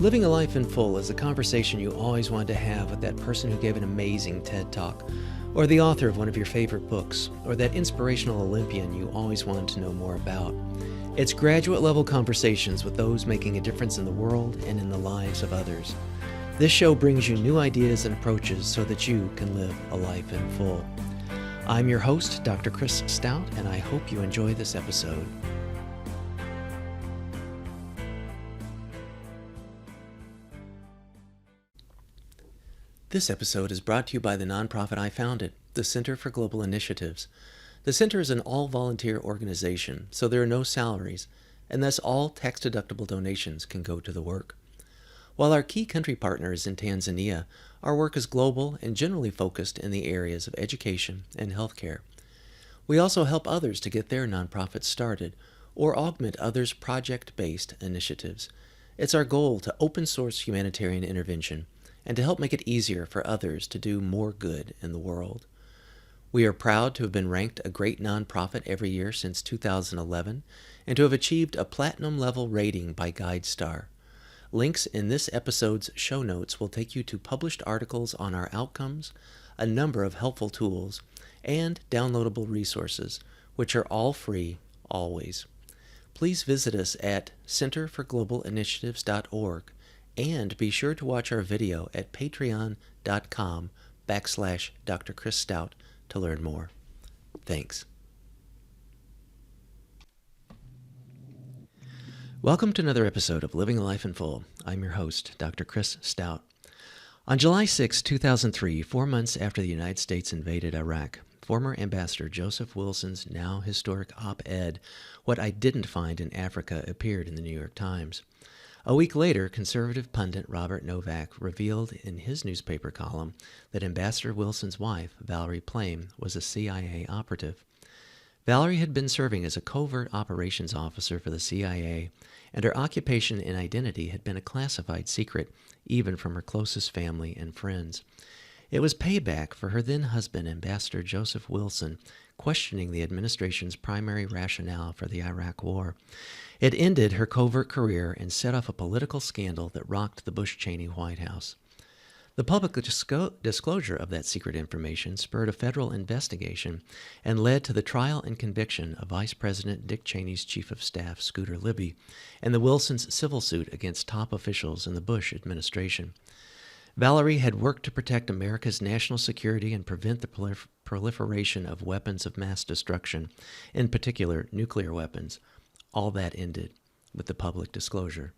Living a life in full is a conversation you always wanted to have with that person who gave an amazing TED Talk, or the author of one of your favorite books, or that inspirational Olympian you always wanted to know more about. It's graduate-level conversations with those making a difference in the world and in the lives of others. This show brings you new ideas and approaches so that you can live a life in full. I'm your host, Dr. Chris Stout, and I hope you enjoy this episode. This episode is brought to you by the nonprofit I founded, the Center for Global Initiatives. The Center is an all-volunteer organization, so there are no salaries, and thus all tax-deductible donations can go to the work. While our key country partner is in Tanzania, our work is global and generally focused in the areas of education and healthcare. We also help others to get their nonprofits started or augment others' project-based initiatives. It's our goal to open-source humanitarian intervention and to help make it easier for others to do more good in the world. We are proud to have been ranked a great nonprofit every year since 2011 and to have achieved a platinum-level rating by GuideStar. Links in this episode's show notes will take you to published articles on our outcomes, a number of helpful tools, and downloadable resources, which are all free, always. Please visit us at centerforglobalinitiatives.org and be sure to watch our video at patreon.com/Dr. Chris Stout to learn more. Thanks. Welcome to another episode of Living a Life in Full. I'm your host, Dr. Chris Stout. On July 6, 2003, 4 months after the United States invaded Iraq, former Ambassador Joseph Wilson's now historic op-ed, "What I Didn't Find in Africa," appeared in the New York Times. A week later, conservative pundit Robert Novak revealed in his newspaper column that Ambassador Wilson's wife, Valerie Plame, was a CIA operative. Valerie had been serving as a covert operations officer for the CIA, and her occupation and identity had been a classified secret, even from her closest family and friends. It was payback for her then-husband, Ambassador Joseph Wilson, questioning the administration's primary rationale for the Iraq War. It ended her covert career and set off a political scandal that rocked the Bush-Cheney White House. The public disclosure of that secret information spurred a federal investigation and led to the trial and conviction of Vice President Dick Cheney's chief of staff, Scooter Libby, and the Wilsons' civil suit against top officials in the Bush administration. Valerie had worked to protect America's national security and prevent the proliferation of weapons of mass destruction, in particular nuclear weapons. All that ended with the public disclosure.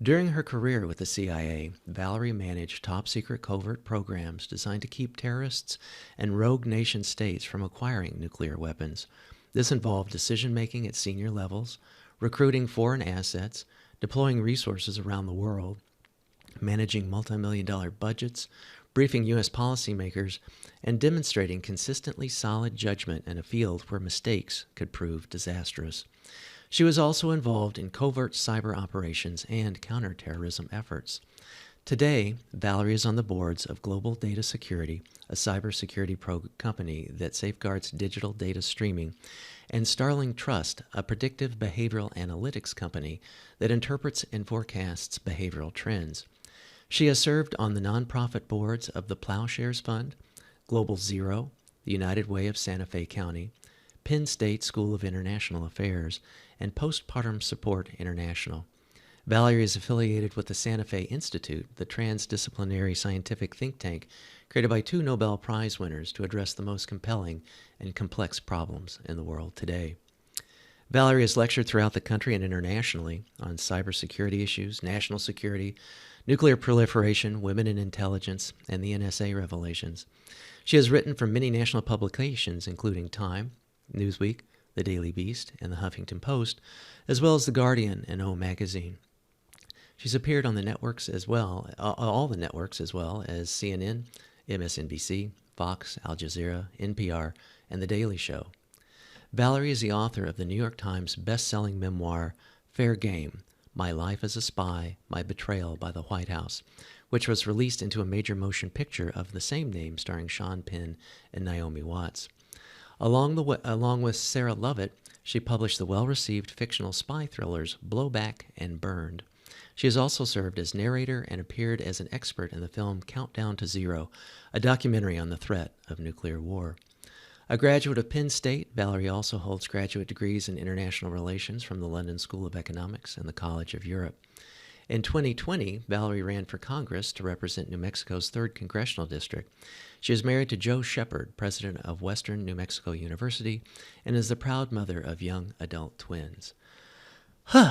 During her career with the CIA, Valerie managed top-secret covert programs designed to keep terrorists and rogue nation-states from acquiring nuclear weapons. This involved decision-making at senior levels, recruiting foreign assets, deploying resources around the world, managing multi-million-dollar budgets, briefing U.S. policymakers, and demonstrating consistently solid judgment in a field where mistakes could prove disastrous. She was also involved in covert cyber operations and counterterrorism efforts. Today, Valerie is on the boards of Global Data Security, a cybersecurity company that safeguards digital data streaming, and Starling Trust, a predictive behavioral analytics company that interprets and forecasts behavioral trends. She has served on the nonprofit boards of the Plowshares Fund, Global Zero, the United Way of Santa Fe County, Penn State School of International Affairs, and Postpartum Support International. Valerie is affiliated with the Santa Fe Institute, the transdisciplinary scientific think tank created by 2 Nobel Prize winners to address the most compelling and complex problems in the world today. Valerie has lectured throughout the country and internationally on cybersecurity issues, national security, nuclear proliferation, women in intelligence, and the NSA revelations. She has written for many national publications, including Time, Newsweek, The Daily Beast, and The Huffington Post, as well as The Guardian and O Magazine. She's appeared on the networks as well, all the networks as well as CNN, MSNBC, Fox, Al Jazeera, NPR, and The Daily Show. Valerie is the author of the New York Times best-selling memoir, Fair Game, My Life as a Spy, My Betrayal by the White House, which was released into a major motion picture of the same name starring Sean Penn and Naomi Watts. Along with Sarah Lovett, she published the well-received fictional spy thrillers Blowback and Burned. She has also served as narrator and appeared as an expert in the film Countdown to Zero, a documentary on the threat of nuclear war. A graduate of Penn State, Valerie also holds graduate degrees in international relations from the London School of Economics and the College of Europe. In 2020, Valerie ran for Congress to represent New Mexico's 3rd Congressional District. She is married to Joe Shepard, president of Western New Mexico University, and is the proud mother of young adult twins.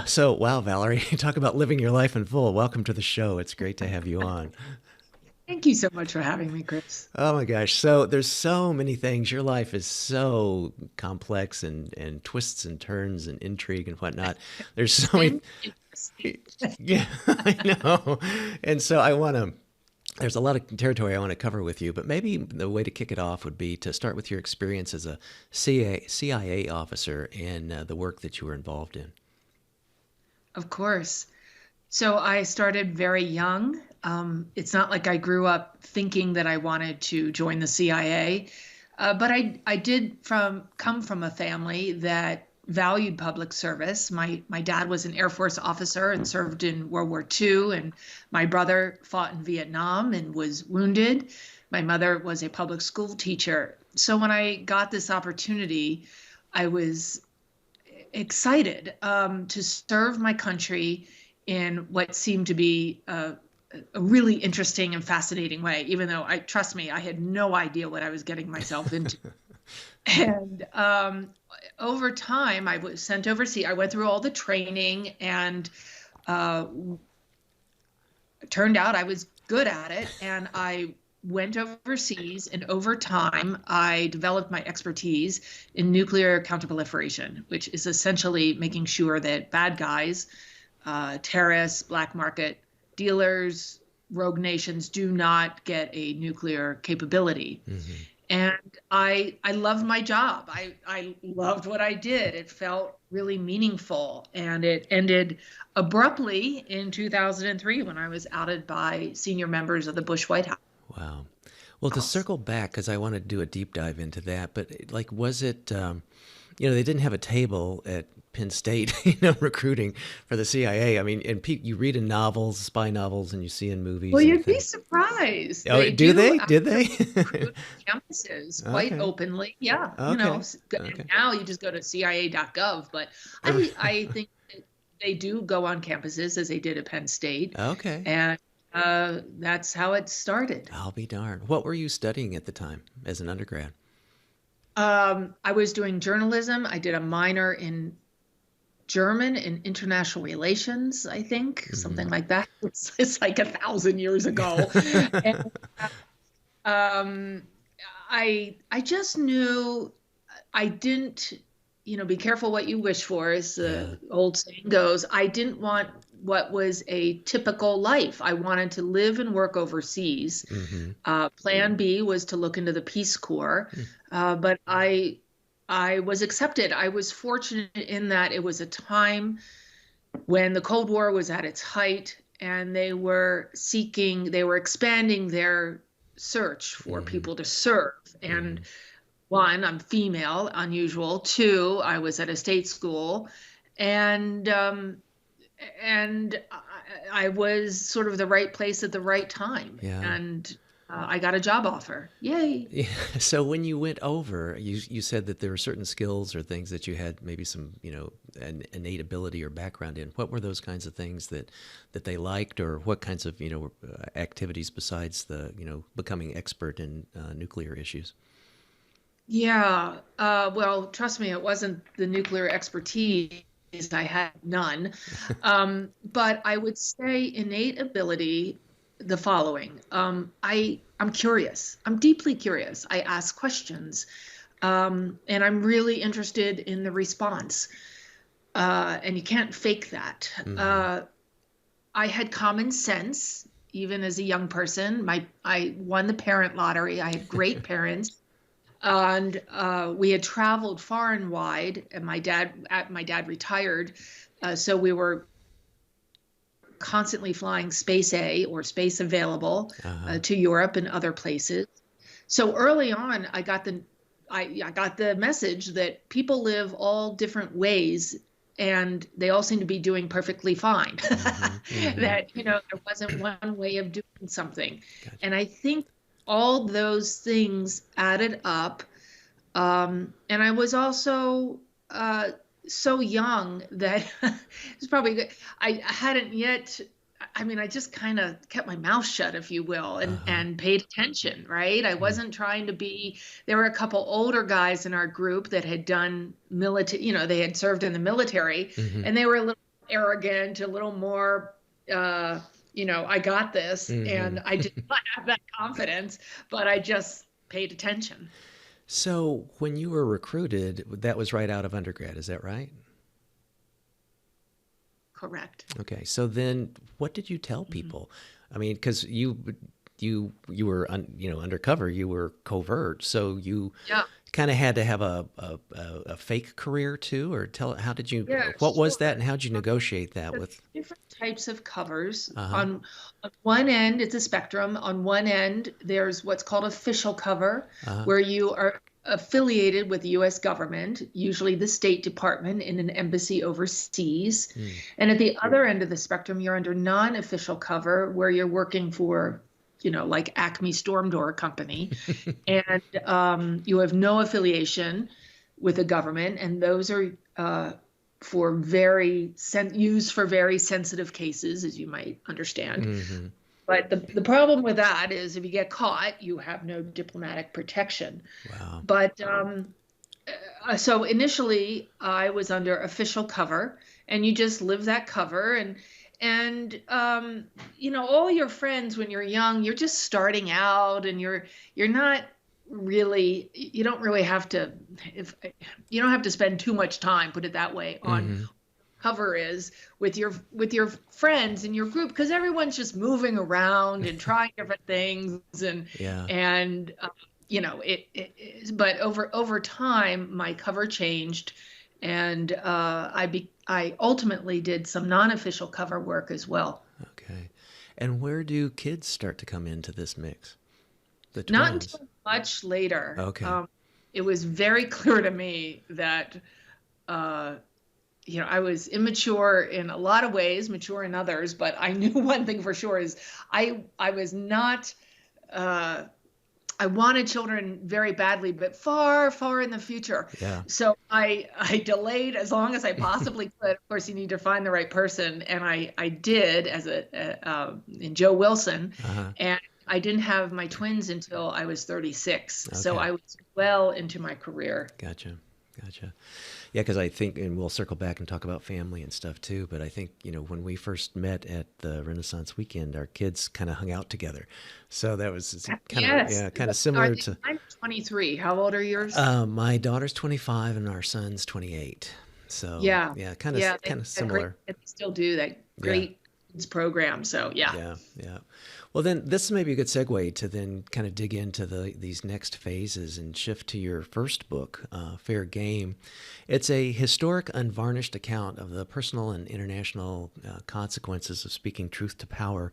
So, wow, Valerie, talk about living your life in full. Welcome to the show. It's great to have you on. Thank you so much for having me, Chris. Oh my gosh. So there's so many things. Your life is so complex and twists and turns and intrigue and whatnot. There's so many. Yeah, I know. And so there's a lot of territory I want to cover with you, but maybe the way to kick it off would be to start with your experience as a CIA officer and the work that you were involved in. Of course. So I started very young. It's not like I grew up thinking that I wanted to join the CIA, but I did come from a family that valued public service. My dad was an Air Force officer and served in World War II, and my brother fought in Vietnam and was wounded. My mother was a public school teacher. So when I got this opportunity, I was excited to serve my country in what seemed to be a really interesting and fascinating way, even though trust me, I had no idea what I was getting myself into. And over time, I was sent overseas. I went through all the training, and it turned out I was good at it. And I went overseas, and over time, I developed my expertise in nuclear counterproliferation, which is essentially making sure that bad guys, terrorists, black market dealers, rogue nations do not get a nuclear capability. Mm-hmm. And I loved my job. I loved what I did. It felt really meaningful. And it ended abruptly in 2003 when I was outed by senior members of the Bush White House. Wow. Well, to circle back, because I want to do a deep dive into that, but like, was it, they didn't have a table at Penn State, recruiting for the CIA. I mean, and you read in novels, spy novels, and you see in movies. Well, you'd be surprised. Oh, do they? Did they? Recruit campuses quite openly. Yeah. Okay. Now you just go to CIA.gov, but I think that they do go on campuses as they did at Penn State. Okay. And that's how it started. I'll be darned. What were you studying at the time as an undergrad? I was doing journalism. I did a minor in German and international relations, I think, something like that. It's like 1,000 years ago. And, I just knew I didn't, be careful what you wish for, as the old saying goes. I didn't want what was a typical life. I wanted to live and work overseas. Mm-hmm. Plan B was to look into the Peace Corps, but I was accepted. I was fortunate in that it was a time when the Cold War was at its height, and they were expanding their search for people to serve. And one, I'm female, unusual. Two, I was at a state school, and I was sort of the right place at the right time. Yeah. And I got a job offer. Yay. Yeah. So when you went over, you said that there were certain skills or things that you had maybe some, an innate ability or background in. What were those kinds of things that they liked, or what kinds of, activities besides the, becoming expert in nuclear issues? Yeah. Well, trust me, it wasn't the nuclear expertise. I had none. But I would say innate ability, the following. I'm curious. I'm deeply curious. I ask questions. And I'm really interested in the response. And you can't fake that. Mm-hmm. I had common sense, even as a young person. I won the parent lottery. I had great parents. And we had traveled far and wide, and my dad retired, so we were constantly flying Space A or Space Available to Europe and other places. So early on, I got the message that people live all different ways and they all seemed to be doing perfectly fine. Mm-hmm. That, there wasn't one way of doing something. Gotcha. And I think all those things added up. And I was also so young that it's probably good. I hadn't yet. I mean, I just kind of kept my mouth shut, if you will, and paid attention, right? I wasn't trying to be. There were a couple older guys in our group that had done military, they had served in the military, and they were a little arrogant, a little more, I got this, and I did not have that confidence, but I just paid attention. So when you were recruited, that was right out of undergrad, is that right? Correct. Okay. So then what did you tell people? I mean, because you were undercover, you were covert, so you kind of had to have a fake career too, or how did you? Yeah, what was sure. that, and how did you negotiate that with? Different types of covers. On one end, it's a spectrum. On one end, there's what's called official cover, where you are affiliated with the U.S. government, usually the State Department in an embassy overseas. And at the other end of the spectrum, you're under non-official cover, where you're working for, like Acme Storm Door Company, and you have no affiliation with the government, and those are used for very sensitive cases, as you might understand. But the problem with that is if you get caught, you have no diplomatic protection. Wow. But so initially I was under official cover, and you just live that cover, and all your friends when you're young, you're just starting out, and you don't really have to, you don't have to spend too much time, put it that way, on cover is with your friends in your group, because everyone's just moving around and trying different things, but over time my cover changed, and I ultimately did some non-official cover work as well. Okay. And where do kids start to come into this mix? The twins? Not until much later. Okay. It was very clear to me that I was immature in a lot of ways, mature in others, but I knew one thing for sure is I was not, I wanted children very badly, but far, far in the future. Yeah. So I delayed as long as I possibly could. Of course, you need to find the right person. And I did in Joe Wilson, and I didn't have my twins until I was 36. Okay. So I was well into my career. Gotcha. Yeah, because I think, and we'll circle back and talk about family and stuff too, but I think, when we first met at the Renaissance Weekend, our kids kind of hung out together. So that was kind of similar to... I'm 23. How old are yours? My daughter's 25 and our son's 28. So kind of similar. They still do that great kids program. So yeah. Well, then this may be a good segue to then kind of dig into these next phases and shift to your first book, Fair Game. It's a historic, unvarnished account of the personal and international consequences of speaking truth to power.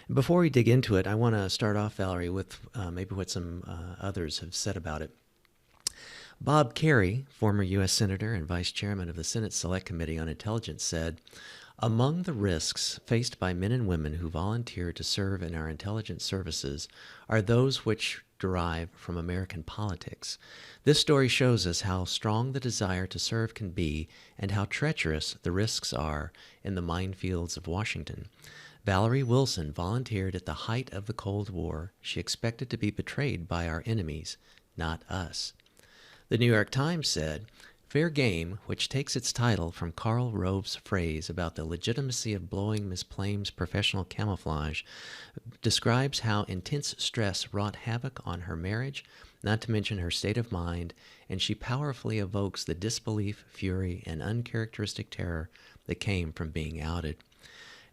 And before we dig into it, I want to start off, Valerie, with maybe what some others have said about it. Bob Kerrey, former U.S. Senator and Vice Chairman of the Senate Select Committee on Intelligence, said, "Among the risks faced by men and women who volunteer to serve in our intelligence services are those which derive from American politics. This story shows us how strong the desire to serve can be and how treacherous the risks are in the minefields of Washington. Valerie Wilson volunteered at the height of the Cold War. She expected to be betrayed by our enemies, not us." The New York Times said, "Fair Game, which takes its title from Karl Rove's phrase about the legitimacy of blowing Miss Plame's professional camouflage, describes how intense stress wrought havoc on her marriage, not to mention her state of mind, and she powerfully evokes the disbelief, fury, and uncharacteristic terror that came from being outed."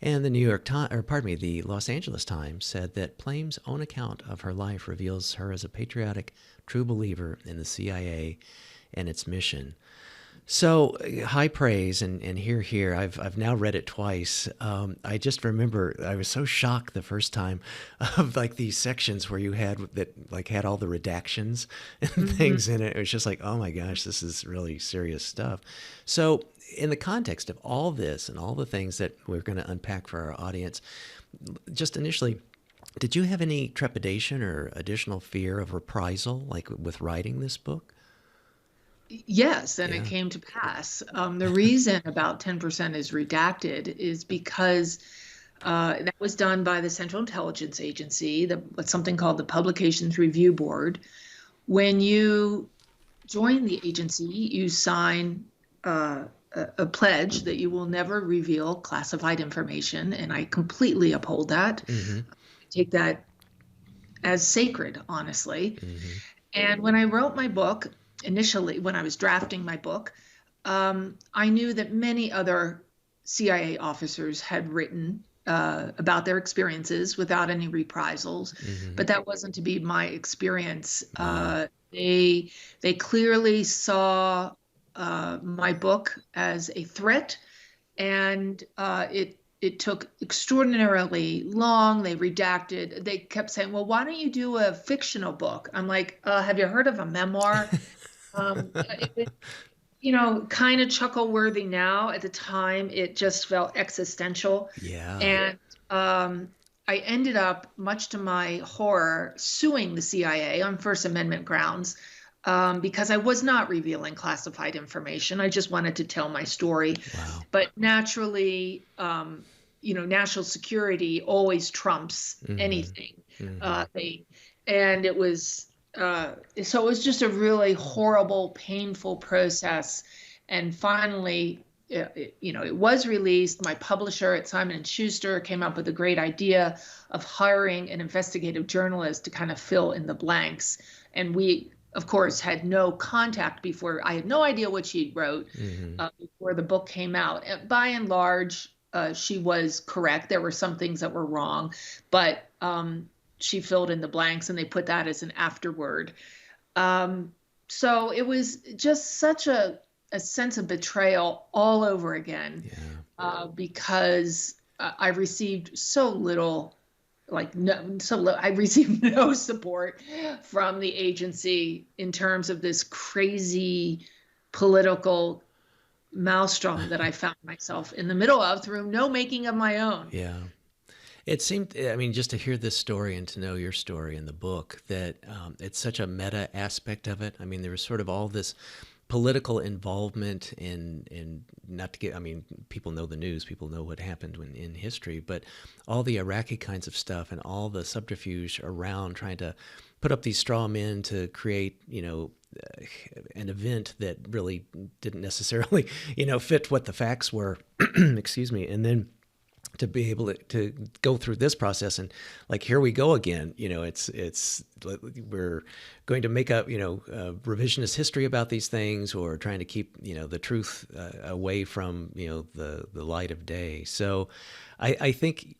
And the Los Angeles Times said that Plame's own account of her life reveals her as a patriotic, true believer in the CIA and its mission. So high praise, and here. I've now read it twice. I just remember I was so shocked the first time of like these sections where you had all the redactions and things in it. It was just like, oh my gosh, this is really serious stuff. So in the context of all this and all the things that we're going to unpack for our audience, just initially, did you have any trepidation or additional fear of reprisal, like with writing this book? Yes, and Yeah. it came to pass. The reason about 10% is redacted is because that was done by the Central Intelligence Agency, what's something called the Publications Review Board. When you join the agency, you sign a pledge that you will never reveal classified information, and I completely uphold that. Mm-hmm. I take that as sacred, honestly. Mm-hmm. And when I wrote my book, initially, when I was drafting my book, I knew that many other CIA officers had written about their experiences without any reprisals, Mm-hmm. but that wasn't to be my experience. Wow. They clearly saw my book as a threat, and it took extraordinarily long. They redacted. They kept saying, "Well, why don't you do a fictional book?" I'm like, "Have you heard of a memoir?" It was, kind of chuckle-worthy now. At the time, it just felt existential. Yeah. And I ended up, much to my horror, suing the CIA on First Amendment grounds because I was not revealing classified information. I just wanted to tell my story. Wow. But naturally, national security always trumps Mm-hmm. anything. Mm-hmm. And it was so it was just a really horrible, painful process. And finally, it was released. My publisher at Simon & Schuster came up with a great idea of hiring an investigative journalist to kind of fill in the blanks. And we, of course, had no contact before. I had no idea what she wrote before the book came out. By and large, she was correct. There were some things that were wrong, but she filled in the blanks, and they put that as an afterword. So it was just such a sense of betrayal all over again, because I received so little, I received no support from the agency in terms of this crazy political maelstrom that I found myself in the middle of through no making of my own. Yeah. It seemed, I mean, just to hear this story and to know your story in the book, that it's such a meta aspect of it. I mean, there was sort of all this political involvement in not to get, I mean, people know the news, people know what happened in history, but all the Iraqi kinds of stuff and all the subterfuge around trying to put up these straw men to create, an event that really didn't necessarily, fit what the facts were, excuse me, and then to be able to go through this process and like, here we go again, it's we're going to make up, revisionist history about these things, or trying to keep, the truth away from, the light of day. So I think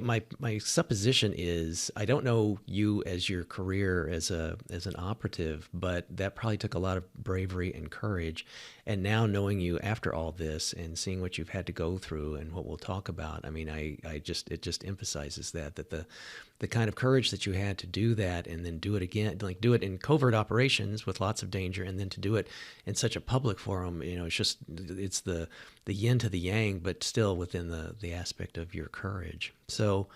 my supposition is, I don't know you as your career as an operative, but that probably took a lot of bravery and courage. And now knowing you after all this and seeing what you've had to go through and what we'll talk about, I mean, it just emphasizes that the kind of courage that you had to do that and then do it again, like do it in covert operations with lots of danger, and then to do it in such a public forum, it's the yin to the yang, but still within the aspect of your courage. So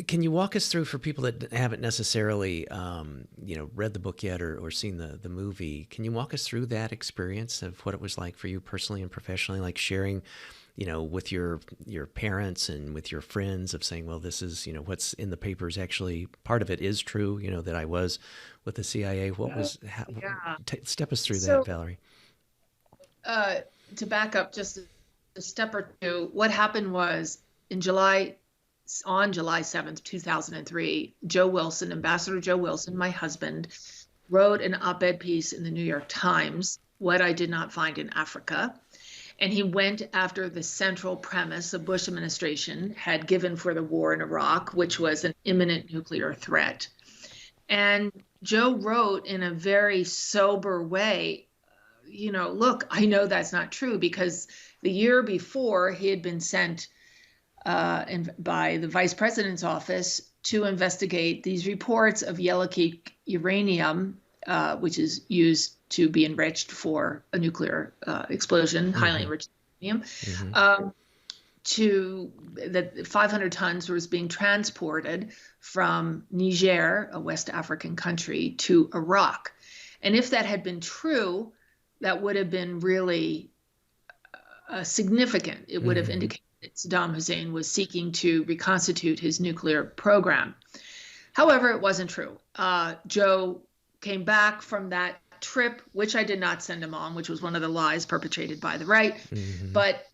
can you walk us through, for people that haven't necessarily, read the book yet or seen the movie, can you walk us through that experience of what it was like for you personally and professionally, like sharing, with your parents and with your friends, of saying, well, this is, what's in the papers, actually part of it is true, that I was with the CIA. What was, step us through that, Valerie. To back up just a step or two, what happened was on July 7th, 2003, Ambassador Joe Wilson, my husband, wrote an op-ed piece in the New York Times, "What I Did Not Find in Africa." And he went after the central premise the Bush administration had given for the war in Iraq, which was an imminent nuclear threat. And Joe wrote in a very sober way, look, I know that's not true, because the year before he had been sent by the Vice President's office to investigate these reports of yellowcake uranium, which is used to be enriched for a nuclear explosion, highly enriched uranium. That 500 tons was being transported from Niger, a West African country, to Iraq. And if that had been true, that would have been really significant. It would have indicated that Saddam Hussein was seeking to reconstitute his nuclear program. However, it wasn't true. Joe came back from that trip, which I did not send him on, which was one of the lies perpetrated by the right. But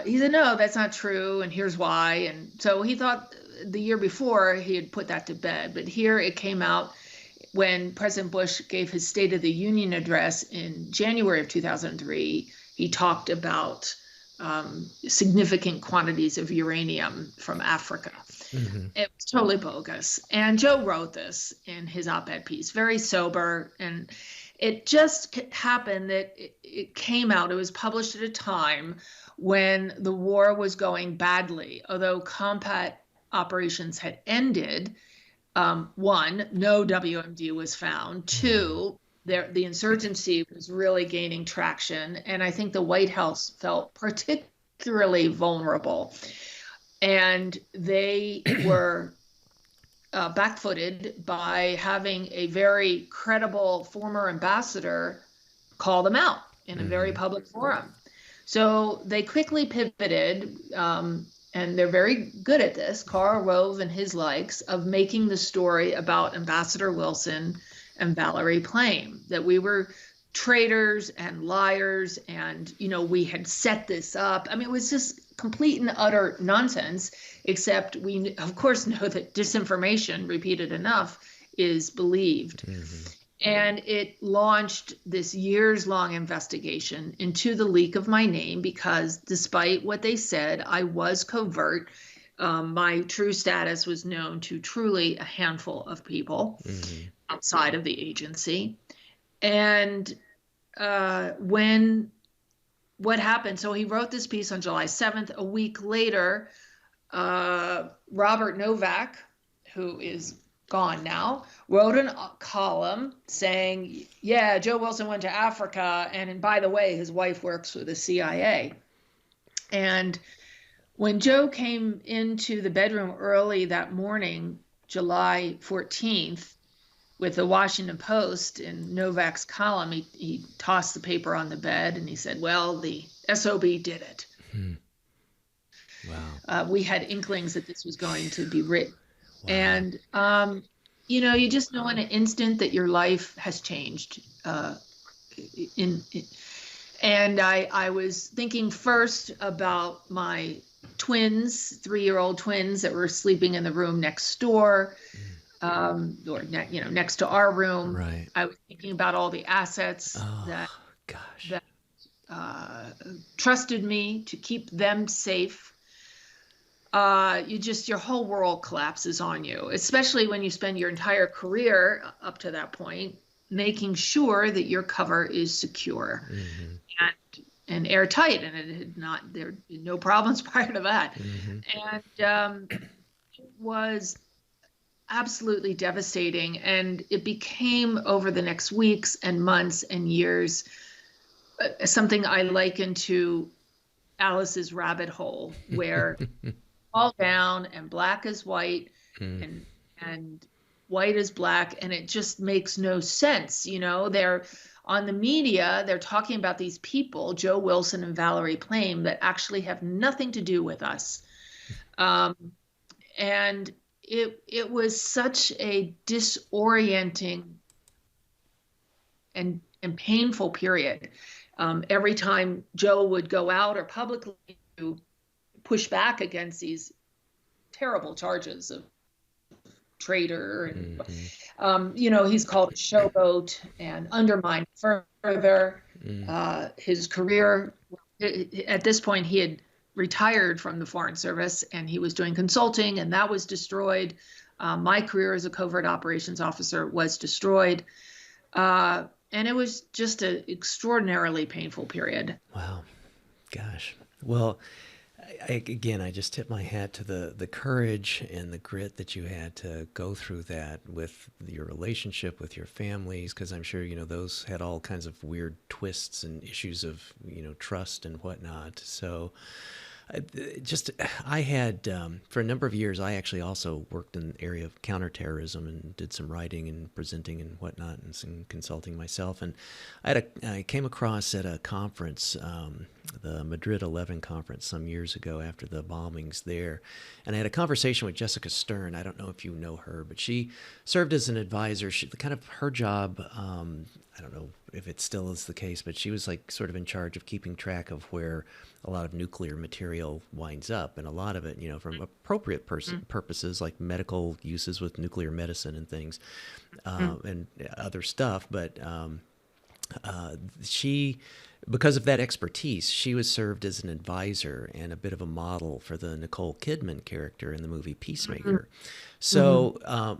he said, no, that's not true, and here's why. And so he thought the year before he had put that to bed. But here it came out when President Bush gave his State of the Union address in January of 2003. He talked about significant quantities of uranium from Africa. It was totally bogus. And Joe wrote this in his op-ed piece, very sober. And it just happened that it came out, it was published at a time when the war was going badly. Although combat operations had ended, one, no WMD was found. Two, the insurgency was really gaining traction. And I think the White House felt particularly vulnerable. And they were backfooted by having a very credible former ambassador call them out in a very public forum. So they quickly pivoted, and they're very good at this, Karl Rove and his likes, of making the story about Ambassador Wilson and Valerie Plame, that we were traitors and liars, and, we had set this up. I mean, it was just complete and utter nonsense, except we, of course, know that disinformation repeated enough is believed. And it launched this years-long investigation into the leak of my name, because despite what they said, I was covert. My true status was known to truly a handful of people outside of the agency. And what happened? So he wrote this piece on July 7th. A week later, Robert Novak, who is gone now, wrote a column saying, yeah, Joe Wilson went to Africa, and by the way, his wife works for the CIA. And when Joe came into the bedroom early that morning, July 14th, with the Washington Post in Novak's column, he tossed the paper on the bed and he said, well, the SOB did it. Wow. We had inklings that this was going to be written. Wow. And, you just know in an instant that your life has changed. And I was thinking first about my twins, 3-year-old twins that were sleeping in the room next door, or next to our room. Right. I was thinking about all the assets that trusted me to keep them safe. Your whole world collapses on you, especially when you spend your entire career up to that point making sure that your cover is secure and airtight, and there were no problems prior to that. And it was absolutely devastating, and it became, over the next weeks and months and years, something I liken to Alice's rabbit hole, where all down and black is white and white is black, and it just makes no sense. They're on the media, they're talking about these people, Joe Wilson and Valerie Plame, that actually have nothing to do with us. And it was such a disorienting and painful period. Every time Joe would go out or publicly push back against these terrible charges of traitor, and he's called a showboat and undermined further his career. At this point, he had retired from the Foreign Service and he was doing consulting, and that was destroyed. My career as a covert operations officer was destroyed, and it was just an extraordinarily painful period. Wow, gosh. Well, Again, I just tip my hat to the courage and the grit that you had to go through that with your relationship with your families, because I'm sure, those had all kinds of weird twists and issues of, trust and whatnot. So uh, just, I had, for a number of years, I actually also worked in the area of counterterrorism and did some writing and presenting and whatnot and some consulting myself. And I came across at a conference, the Madrid 11 conference some years ago after the bombings there. And I had a conversation with Jessica Stern. I don't know if you know her, but she served as an advisor. Kind of her job, I don't know if it still is the case, but she was like sort of in charge of keeping track of where a lot of nuclear material winds up. And a lot of it, from appropriate purposes like medical uses with nuclear medicine and things, and other stuff. But she, because of that expertise, she was served as an advisor and a bit of a model for the Nicole Kidman character in the movie Peacemaker. So,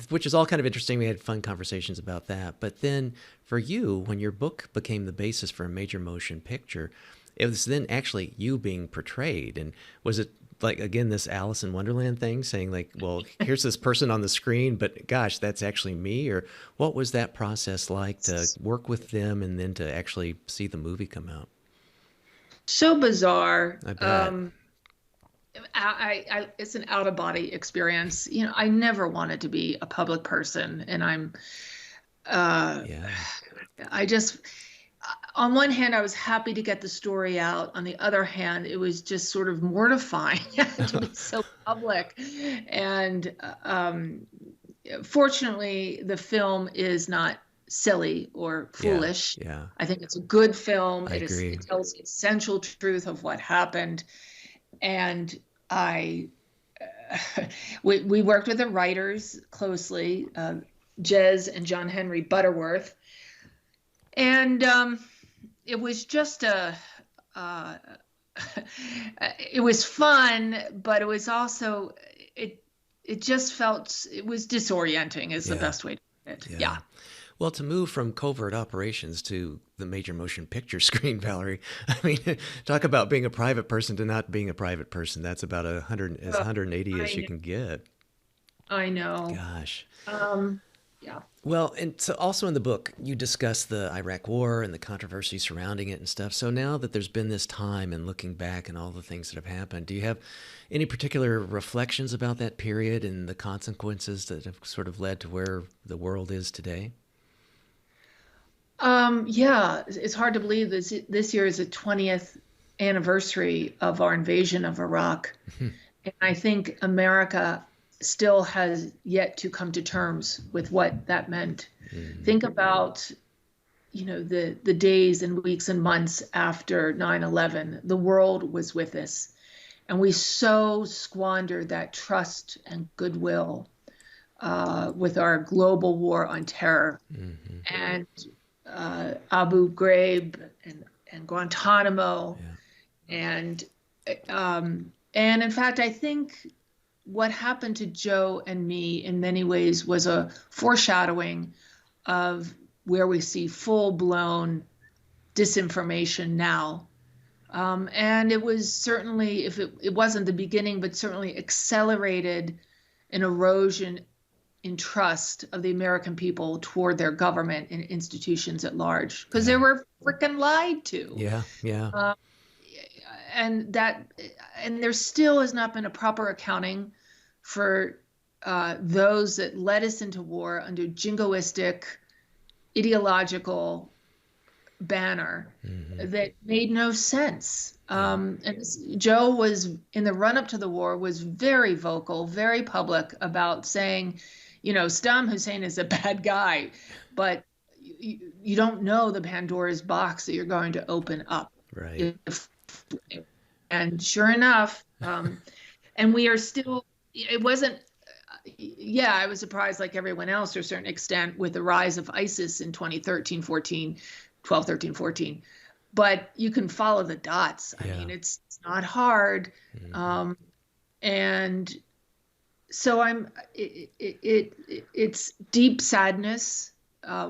which is all kind of interesting. We had fun conversations about that. But then for you, when your book became the basis for a major motion picture, it was then actually you being portrayed. And was it like, again, this Alice in Wonderland thing saying like, well, here's this person on the screen, but gosh, that's actually me? Or what was that process like to work with them and then to actually see the movie come out? So bizarre. I bet. It's an out of body experience. I never wanted to be a public person, and Yeah. I just, on one hand, I was happy to get the story out. On the other hand, it was just sort of mortifying to be so public. And fortunately, the film is not silly or foolish. Yeah. I think it's a good film. I agree. It tells the essential truth of what happened. And we worked with the writers closely, Jez and John Henry Butterworth. And it was just it was fun, but it was also, it just felt, it was disorienting is the best way to put it. Yeah. Well, to move from covert operations to the major motion picture screen, Valerie, I mean, talk about being a private person to not being a private person. That's about 180 as you can get. I know. Gosh. Yeah. Well, and so also in the book, you discuss the Iraq War and the controversy surrounding it and stuff. So now that there's been this time and looking back and all the things that have happened, do you have any particular reflections about that period and the consequences that have sort of led to where the world is today? Yeah, it's hard to believe this year is the 20th anniversary of our invasion of Iraq. And I think America still has yet to come to terms with what that meant. Think about, the days and weeks and months after 9/11. The world was with us, and we so squandered that trust and goodwill with our global war on terror. And Abu Ghraib and Guantanamo, and in fact, I think what happened to Joe and me in many ways was a foreshadowing of where we see full-blown disinformation now. And it was certainly, if it wasn't the beginning, but certainly accelerated an erosion in trust of the American people toward their government and institutions at large, because they were freaking lied to. Yeah. And there still has not been a proper accounting for those that led us into war under jingoistic, ideological banner that made no sense. And Joe was, in the run-up to the war, was very vocal, very public about saying, Saddam Hussein is a bad guy, but you don't know the Pandora's box that you're going to open up. Right. And sure enough, and we are still, it wasn't, I was surprised like everyone else to a certain extent with the rise of ISIS in 12, 13, 14. But you can follow the dots. I mean, it's not hard. And so it's deep sadness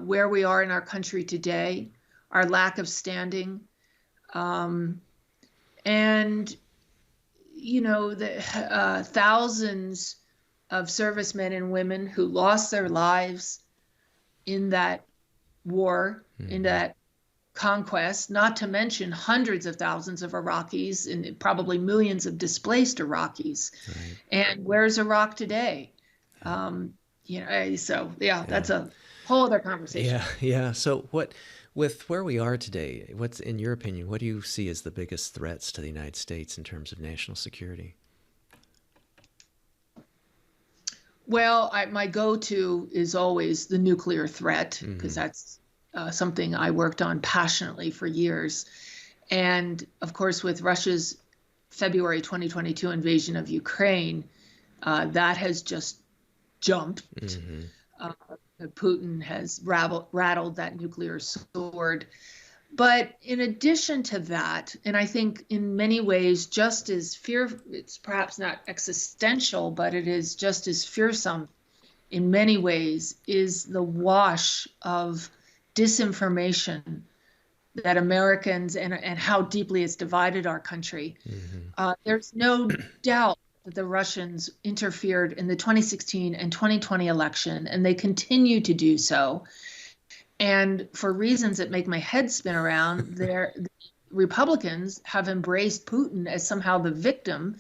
where we are in our country today, our lack of standing. And the thousands of servicemen and women who lost their lives in that war, in that conquest, not to mention hundreds of thousands of Iraqis and probably millions of displaced Iraqis. Right. And where's Iraq today? That's a whole other conversation. Yeah. So with where we are today, what's, in your opinion, what do you see as the biggest threats to the United States in terms of national security? Well, my go-to is always the nuclear threat, because that's something I worked on passionately for years. And of course, with Russia's February 2022 invasion of Ukraine, that has just jumped. Putin has rattled that nuclear sword. But in addition to that, and I think in many ways just as it's perhaps not existential, but it is just as fearsome in many ways, is the wash of disinformation that Americans and how deeply it's divided our country. There's no doubt that the Russians interfered in the 2016 and 2020 election, and they continue to do so. And for reasons that make my head spin around, the Republicans have embraced Putin as somehow the victim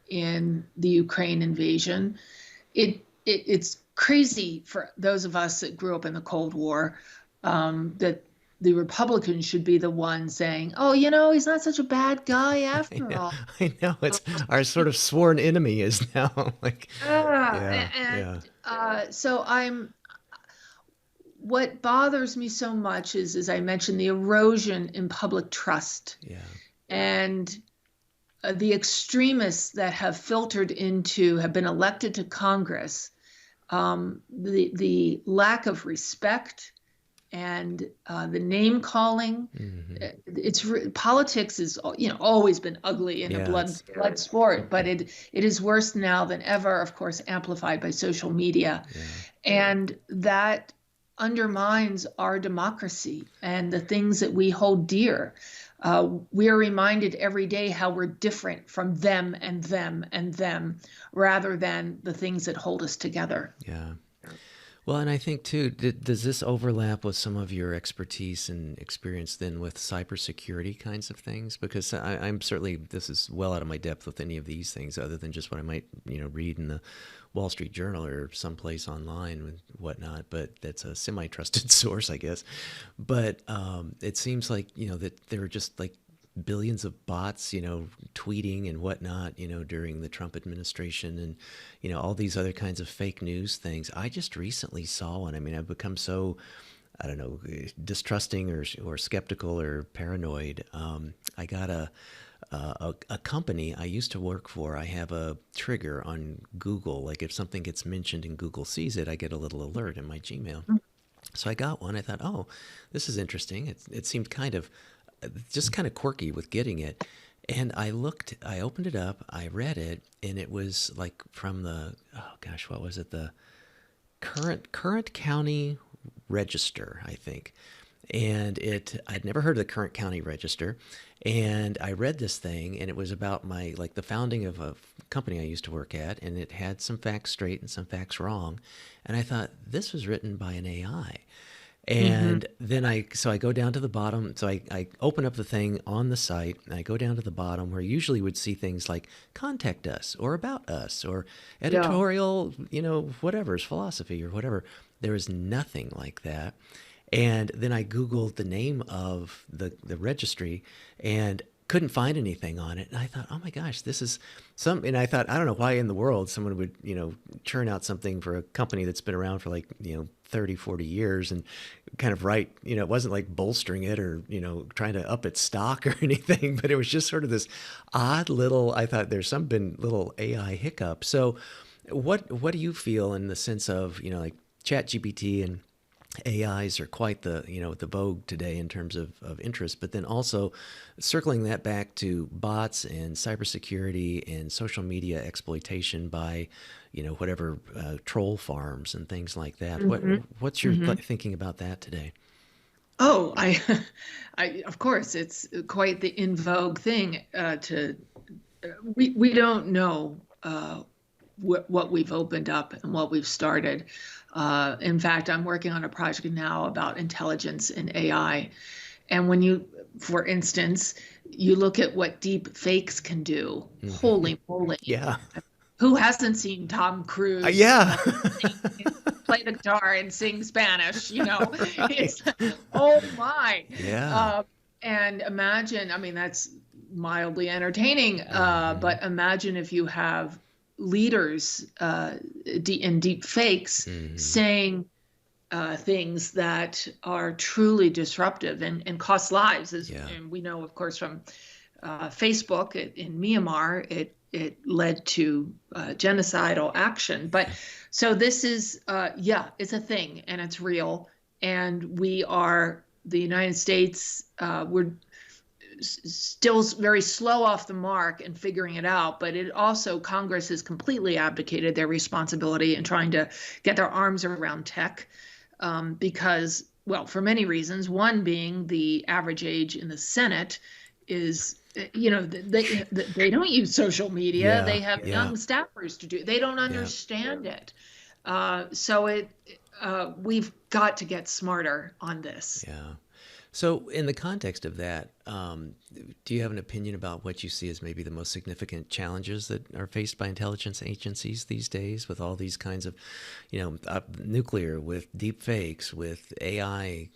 in the Ukraine invasion. It's crazy for those of us that grew up in the Cold War, that the Republicans should be the one saying, "Oh, he's not such a bad guy after all." I know, it's our sort of sworn enemy is now like, So what bothers me so much is, as I mentioned, the erosion in public trust. And the extremists that have been elected to Congress, the lack of respect and the name calling. Politics is always been ugly and a blood sport, but it is worse now than ever, of course, amplified by social media. And that undermines our democracy and the things that we hold dear. We are reminded every day how we're different from them and them and them, rather than the things that hold us together. Well, and I think too, does this overlap with some of your expertise and experience then with cybersecurity kinds of things? Because I'm certainly, this is well out of my depth with any of these things, other than just what I might read in the Wall Street Journal or someplace online and whatnot. But that's a semi-trusted source, I guess. But it seems like that there are just like billions of bots, tweeting and whatnot, during the Trump administration, and all these other kinds of fake news things. I just recently saw one. I mean, I've become so, I don't know, distrusting or skeptical or paranoid. I got a company I used to work for. I have a trigger on Google. Like if something gets mentioned and Google sees it, I get a little alert in my Gmail. So I got one. I thought, oh, this is interesting. It seemed kind of quirky with getting it. And I opened it up, I read it, and it was like from the, what was it? The current county register, I think. And I'd never heard of the current county register. And I read this thing, and it was about the founding of a company I used to work at, and it had some facts straight and some facts wrong. And I thought, this was written by an AI. And then I go down to the bottom. So I open up the thing on the site, and I go down to the bottom where you usually would see things like contact us or about us or editorial, whatever's philosophy or whatever. There is nothing like that. And then I Googled the name of the registry and couldn't find anything on it. And I thought, oh my gosh, this is and I thought, I don't know why in the world someone would, churn out something for a company that's been around for 30, 40 years and kind of write, it wasn't like bolstering it or, trying to up its stock or anything, but it was just sort of this odd little, I thought there's been little AI hiccup. So what do you feel in the sense of, like ChatGPT and AIs are quite the vogue today in terms of interest, but then also circling that back to bots and cybersecurity and social media exploitation by, whatever troll farms and things like that. What's your thinking about that today? Oh, I of course, it's quite the in vogue thing to we don't know what we've opened up and what we've started. In fact, I'm working on a project now about intelligence and AI. And when you, for instance, you look at what deep fakes can do, holy moly. Yeah. Who hasn't seen Tom Cruise Yeah. play the guitar and sing Spanish? Right. It's, oh my. Yeah. And imagine, I mean, that's mildly entertaining, but imagine if you have leaders in deep fakes saying things that are truly disruptive and cost lives. And we know, of course, from Facebook in Myanmar, it led to genocidal action. But so this is, it's a thing and it's real. And the United States, we're still very slow off the mark in figuring it out, but Congress has completely abdicated their responsibility in trying to get their arms around tech because, well, for many reasons, one being the average age in the Senate is, they don't use social media. They have young staffers to do. They don't understand it. So we've got to get smarter on this. Yeah. So in the context of that, do you have an opinion about what you see as maybe the most significant challenges that are faced by intelligence agencies these days with all these kinds of, nuclear, with deep fakes, with AI?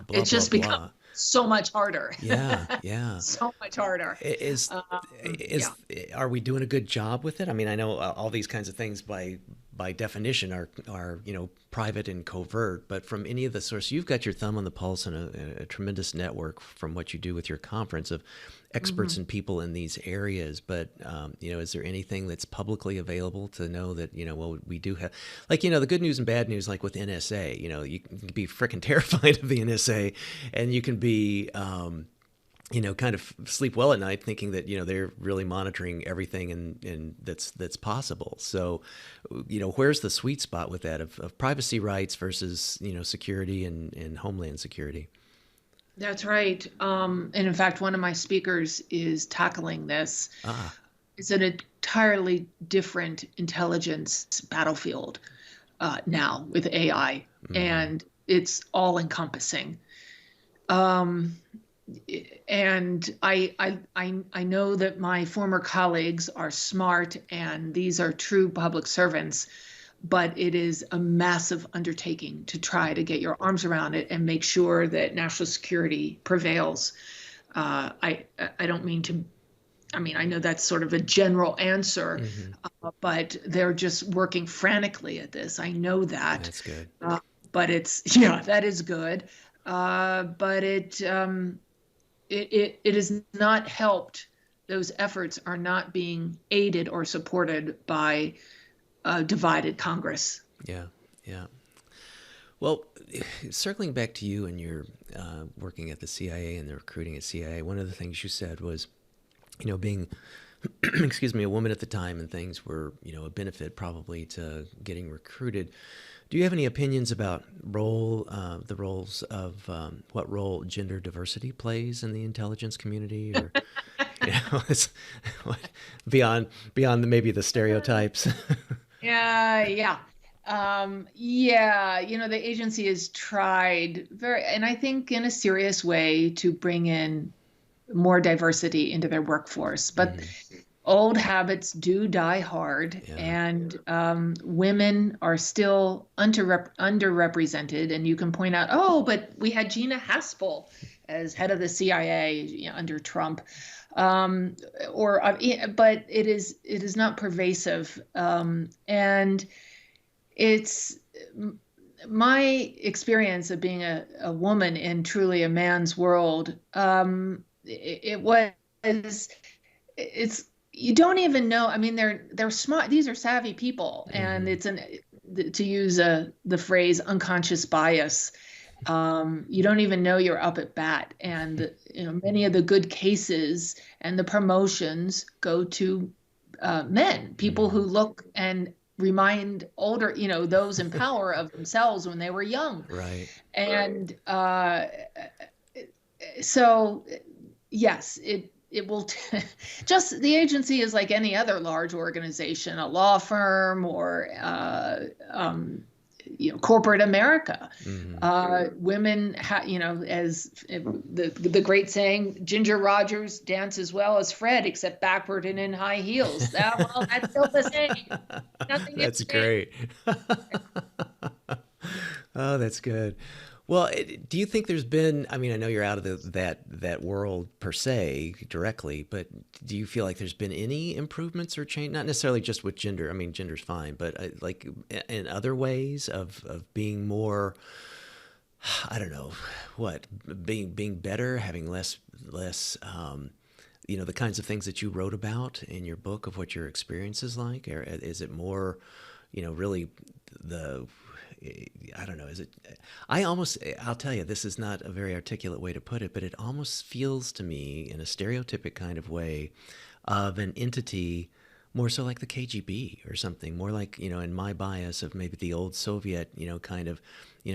It's just become so much harder. Yeah. So much harder. Are we doing a good job with it? I mean, I know all these kinds of things by definition are private and covert, but from any of the source, you've got your thumb on the pulse and a tremendous network from what you do with your conference of experts and people in these areas. But is there anything that's publicly available to know that we do have, the good news and bad news, like with NSA, you can be freaking terrified of the NSA, and you can be kind of sleep well at night thinking that, they're really monitoring everything and that's possible. So, where's the sweet spot with that of privacy rights versus, security and homeland security? That's right. And in fact, one of my speakers is tackling this. It's an entirely different intelligence battlefield now with AI, and it's all encompassing. And I know that my former colleagues are smart and these are true public servants, but it is a massive undertaking to try to get your arms around it and make sure that national security prevails. I don't mean to, I know that's sort of a general answer, but they're just working frantically at this. I know that. That's good. But that is good. But it has not helped. Those efforts are not being aided or supported by a divided Congress. Yeah. Well, circling back to you and your working at the CIA and the recruiting at CIA, one of the things you said was, being, a woman at the time and things were, a benefit probably to getting recruited. Do you have any opinions about the roles of what role gender diversity plays in the intelligence community, or beyond maybe the stereotypes? Yeah. The agency has tried and I think in a serious way, to bring in more diversity into their workforce, but old habits do die hard, and women are still underrepresented. And you can point out, but we had Gina Haspel as head of the CIA under Trump, but it is not pervasive, and it's my experience of being a woman in truly a man's world. It's you don't even know. They're smart. These are savvy people, and it's to use the phrase unconscious bias. You don't even know you're up at bat, and many of the good cases and the promotions go to men, people who look and remind older, those in power of themselves when they were young. Right. And so, yes, it will just the agency is like any other large organization, a law firm or corporate America. Women, as the great saying, Ginger Rogers dance as well as Fred, except backward and in high heels. That's still the same. Nothing That's has changed. great. Oh, that's good. Well, do you think there's been, I mean, I know you're out of that world per se directly, but do you feel like there's been any improvements or change? Not necessarily just with gender. I mean, gender's fine, but like in other ways of being more, I don't know, what, being better, having less, the kinds of things that you wrote about in your book of what your experience is like? Or is it more, really I don't know, is it, I'll tell you, this is not a very articulate way to put it, but it almost feels to me in a stereotypic kind of way of an entity more so like the KGB or something, more like, in my bias of maybe the old Soviet, kind of,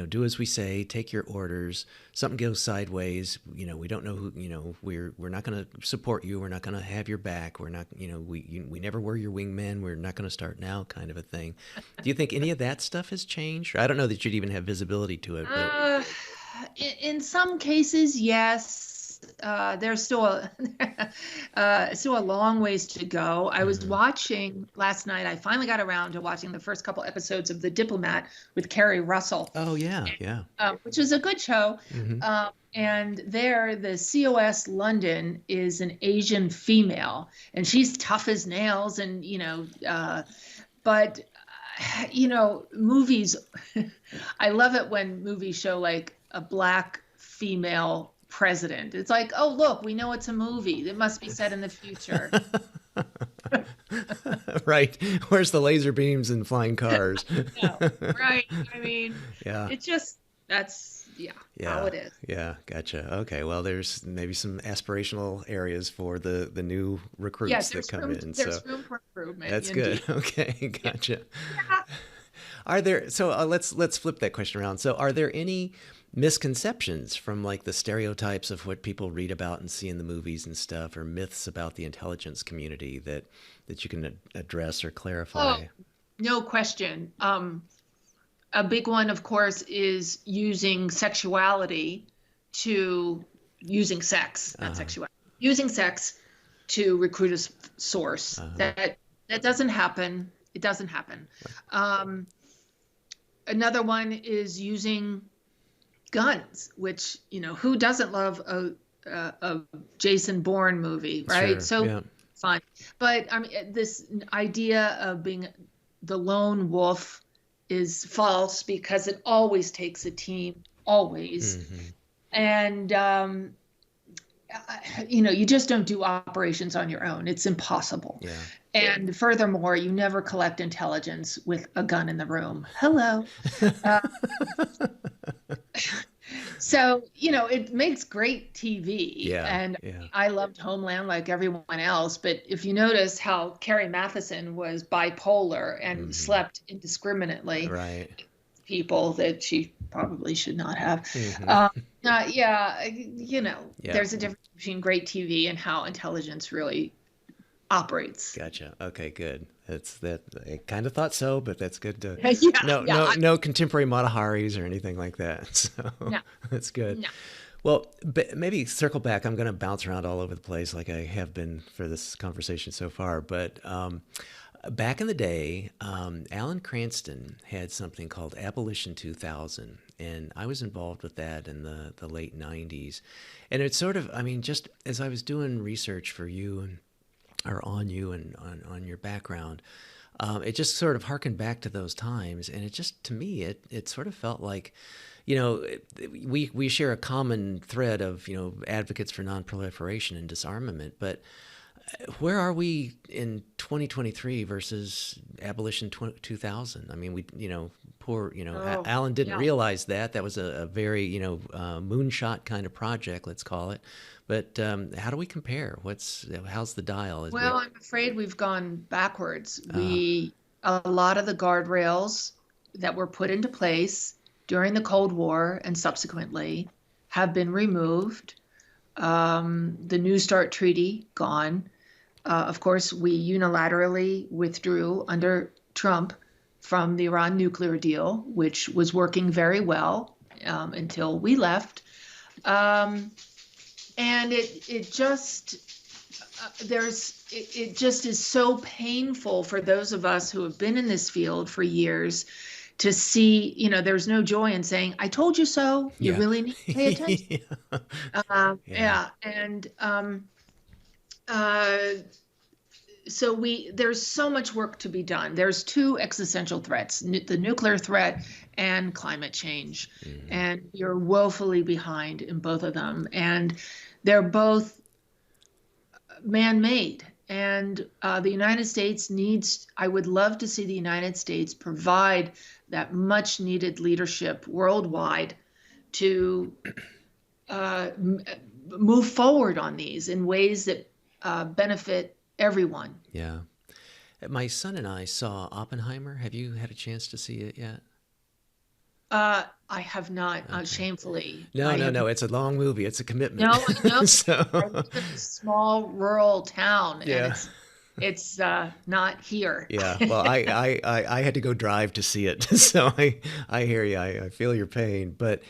do as we say, take your orders, something goes sideways, we don't know who, we're not going to support you, we're not going to have your back, we're not, we never were your wingmen, we're not going to start now kind of a thing. Do you think any of that stuff has changed? I don't know that you'd even have visibility to it, but... in some cases, yes. There's still a long ways to go. I was watching last night. I finally got around to watching the first couple episodes of The Diplomat with Kerry Russell. Oh yeah, yeah. Which is a good show. And there, the COS London is an Asian female, and she's tough as nails, and but movies. I love it when movies show like a black female president. It's like, oh, look, we know it's a movie. It must be set in the future. Right. Where's the laser beams and flying cars? No, right. I mean, yeah. It's just, that's, how it is. Yeah. Gotcha. Okay. Well, there's maybe some aspirational areas for the new recruits that come in. There's room for improvement. That's indeed. good. Okay. Gotcha. Yeah. Are there, so let's flip that question around. So are there any misconceptions from like the stereotypes of what people read about and see in the movies and stuff, or myths about the intelligence community that you can address or clarify? Oh, no question. A big one, of course, is using sexuality to using sex, not sexuality, using sex to recruit a source. That doesn't happen. It doesn't happen. Another one is using guns, which, who doesn't love a Jason Bourne movie, right? Sure, so yeah. fun. But I mean, this idea of being the lone wolf is false, because it always takes a team, always. And, you just don't do operations on your own. It's impossible. Yeah. And furthermore, you never collect intelligence with a gun in the room. Hello. So, it makes great TV. Yeah, and yeah. I loved Homeland like everyone else. But if you notice how Carrie Mathison was bipolar and slept indiscriminately, Right. people that she probably should not have. There's a difference between great TV and how intelligence really operates. Gotcha. Okay, good. That's that. I kind of thought so, but that's good to no contemporary Mataharis or anything like that. So that's good. No. Well, maybe circle back. I'm going to bounce around all over the place like I have been for this conversation so far. But back in the day, Alan Cranston had something called Abolition 2000, and I was involved with that in the late 90s. And it's sort of, I mean, just as I was doing research for you and on you and on your background, it just sort of harkened back to those times. And it just, to me, it sort of felt like, we share a common thread of, advocates for non-proliferation and disarmament. But where are we in 2023 versus Abolition 2000? I mean, Alan didn't realize that. That was a very, moonshot kind of project, let's call it. But how do we compare? How's the dial? Well, I'm afraid we've gone backwards. A lot of the guardrails that were put into place during the Cold War and subsequently have been removed. The New START treaty gone. Of course, we unilaterally withdrew under Trump from the Iran nuclear deal, which was working very well until we left. And it just it just is so painful for those of us who have been in this field for years to see, there's no joy in saying, I told you so. You really need to pay attention. Yeah. And so there's so much work to be done. There's two existential threats, the nuclear threat and climate change. Mm-hmm. And you're woefully behind in both of them. And they're both man-made. And the United States I would love to see the United States provide that much needed leadership worldwide to move forward on these in ways that benefit everyone. Yeah. My son and I saw Oppenheimer. Have you had a chance to see it yet? I have not, shamefully. No. It's a long movie. It's a commitment. No, I know. So... I live in a small rural town, and it's not here. Yeah. Well, I had to go drive to see it, so I hear you. I feel your pain, but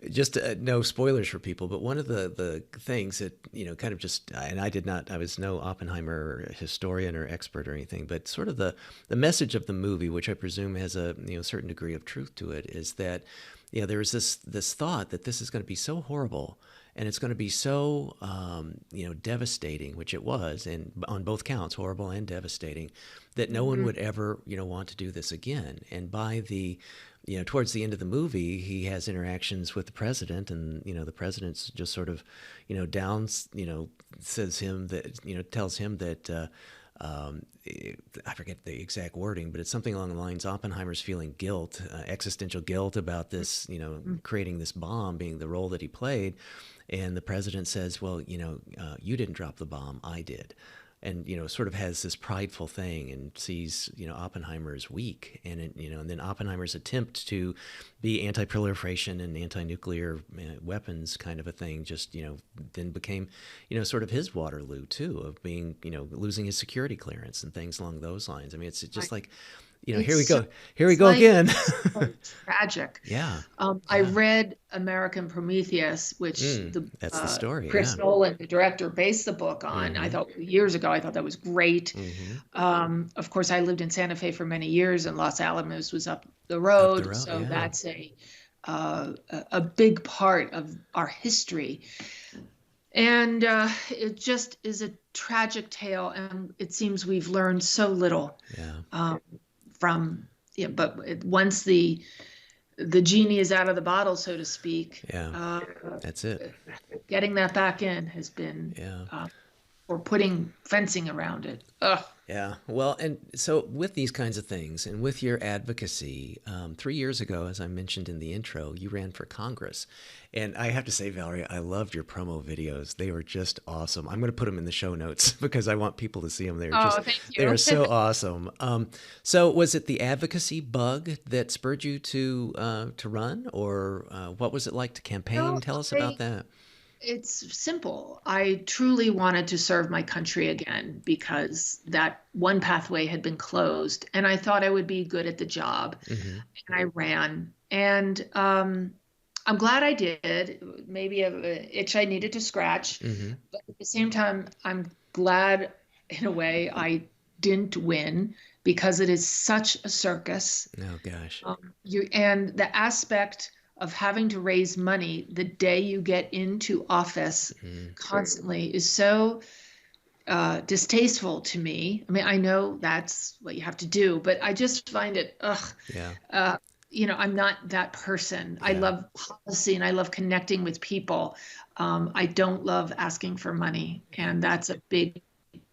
just no spoilers for people. But one of the things that kind of just, and I was no Oppenheimer historian or expert or anything, but sort of the message of the movie, which I presume has a certain degree of truth to it, is that there was this thought that this is going to be so horrible. And it's going to be so, devastating, which it was, and on both counts, horrible and devastating, that no one would ever, want to do this again. And by towards the end of the movie, he has interactions with the president, and the president's just sort of, tells him that. I forget the exact wording, but it's something along the lines, Oppenheimer's feeling guilt, existential guilt about this, creating this bomb being the role that he played. And the president says, well, you didn't drop the bomb, I did. And, sort of has this prideful thing and sees, Oppenheimer as weak. And, and then Oppenheimer's attempt to be anti-proliferation and anti-nuclear weapons kind of a thing just, then became, sort of his Waterloo, too, of being, losing his security clearance and things along those lines. I mean, it's just like... here we go again. So tragic. Yeah. I read American Prometheus, which that's the story. Chris Nolan, the director, based the book on. I thought years ago, I thought that was great. Of course, I lived in Santa Fe for many years, and Los Alamos was up the road. So that's a big part of our history. And it just is a tragic tale, and it seems we've learned so little. Yeah. But once the genie is out of the bottle, so to speak, that's it. Getting that back in has been, or putting fencing around it. Ugh. Yeah. Well, and so with these kinds of things and with your advocacy, 3 years ago, as I mentioned in the intro, you ran for Congress. And I have to say, Valerie, I loved your promo videos. They were just awesome. I'm going to put them in the show notes because I want people to see them. Thank you. They are so awesome. So was it the advocacy bug that spurred you to run, or what was it like to campaign? Tell us about that. It's simple. I truly wanted to serve my country again because that one pathway had been closed, and I thought I would be good at the job. And I ran, and I'm glad I did. Maybe an itch I needed to scratch, but at the same time, I'm glad in a way I didn't win because it is such a circus. Oh gosh. And the aspect of having to raise money the day you get into office constantly is so distasteful to me. I mean, I know that's what you have to do, but I just find it, I'm not that person. I love policy and I love connecting with people. I don't love asking for money, and that's a big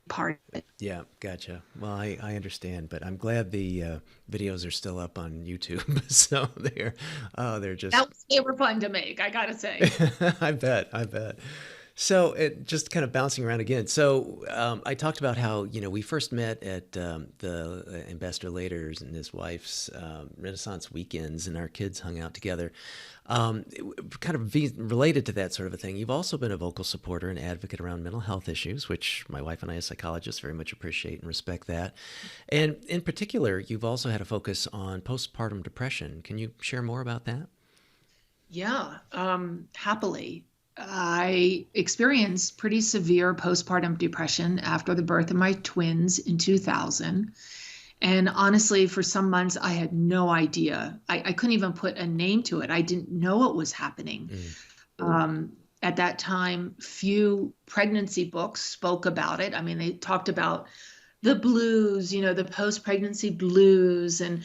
part of it. Yeah, gotcha. Well, I understand, but I'm glad the videos are still up on YouTube. So they're just... They were fun to make, I gotta say. I bet. So just kind of bouncing around again. So I talked about how, we first met at the Ambassador Lader's and his wife's Renaissance weekends, and our kids hung out together. Related to that sort of a thing, you've also been a vocal supporter and advocate around mental health issues, which my wife and I as psychologists very much appreciate and respect that. And in particular, you've also had a focus on postpartum depression. Can you share more about that? Yeah, happily. I experienced pretty severe postpartum depression after the birth of my twins in 2000. And honestly, for some months, I had no idea. I couldn't even put a name to it. I didn't know what was happening. At that time, few pregnancy books spoke about it. I mean, they talked about the blues, the post-pregnancy blues, and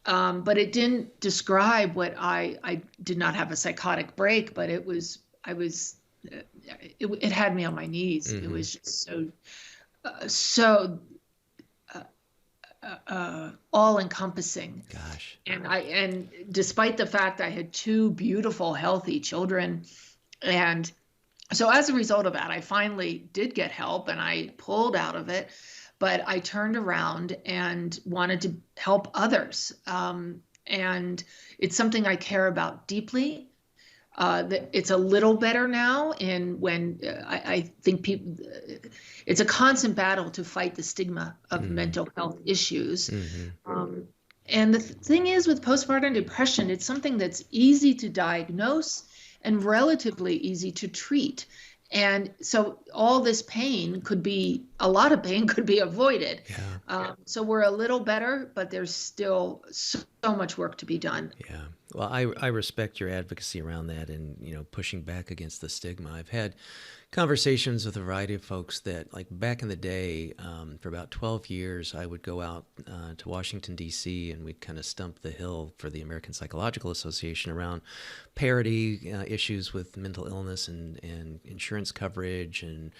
but it didn't describe what I did not have a psychotic break, but it had me on my knees. It was just so all encompassing. Gosh. And despite the fact I had two beautiful, healthy children, and so as a result of that, I finally did get help and I pulled out of it, but I turned around and wanted to help others. And it's something I care about deeply. It's a little better now, and when I think people, it's a constant battle to fight the stigma of mental health issues. And the thing is with postpartum depression, it's something that's easy to diagnose and relatively easy to treat. And so all this pain a lot of pain could be avoided. Yeah. So we're a little better, but there's still so much work to be done. Yeah. Well, I respect your advocacy around that and, pushing back against the stigma. I've had conversations with a variety of folks that, like back in the day, for about 12 years, I would go out to Washington, D.C., and we'd kind of stump the hill for the American Psychological Association around parity issues with mental illness and insurance coverage and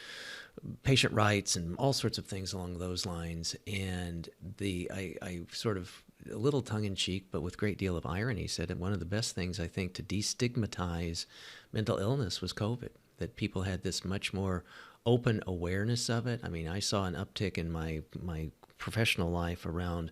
patient rights and all sorts of things along those lines. And I sort of, a little tongue-in-cheek, but with a great deal of irony, said that one of the best things, I think, to destigmatize mental illness was COVID, that people had this much more open awareness of it. I mean, I saw an uptick in my professional life around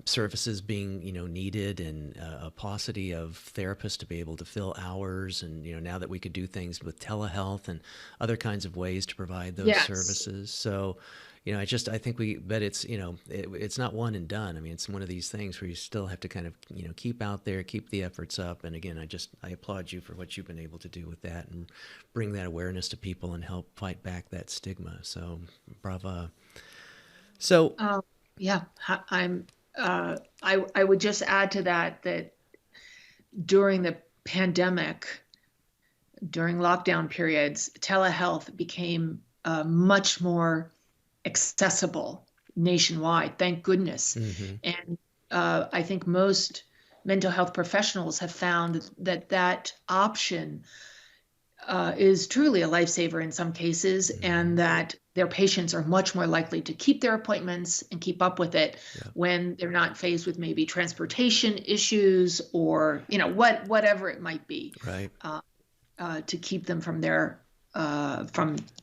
services being, needed, and a paucity of therapists to be able to fill hours. And, now that we could do things with telehealth and other kinds of ways to provide those services. So, I think but it's, it's not one and done. I mean, it's one of these things where you still have to kind of, keep out there, keep the efforts up. And again, I applaud you for what you've been able to do with that and bring that awareness to people and help fight back that stigma. So bravo. So, yeah, I would just add to that during the pandemic, during lockdown periods, telehealth became much more accessible nationwide, thank goodness. And I think most mental health professionals have found that option is truly a lifesaver in some cases, and that their patients are much more likely to keep their appointments and keep up with it when they're not faced with maybe transportation issues or whatever it might be, right, to keep them from their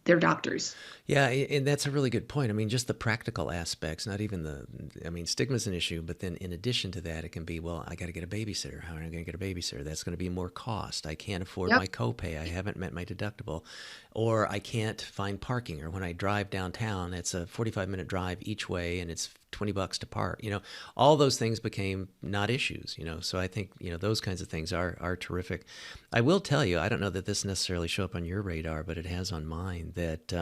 doctors. Yeah, and that's a really good point. I mean, just the practical aspects, not even stigma's an issue, but then in addition to that, it can be, well, I got to get a babysitter. How am I going to get a babysitter? That's going to be more cost. I can't afford my copay. I haven't met my deductible. Or I can't find parking. Or when I drive downtown, it's a 45-minute drive each way, and it's $20 to park. All those things became not issues, So I think, those kinds of things are terrific. I will tell you, I don't know that this necessarily show up on your radar, but it has on mine, that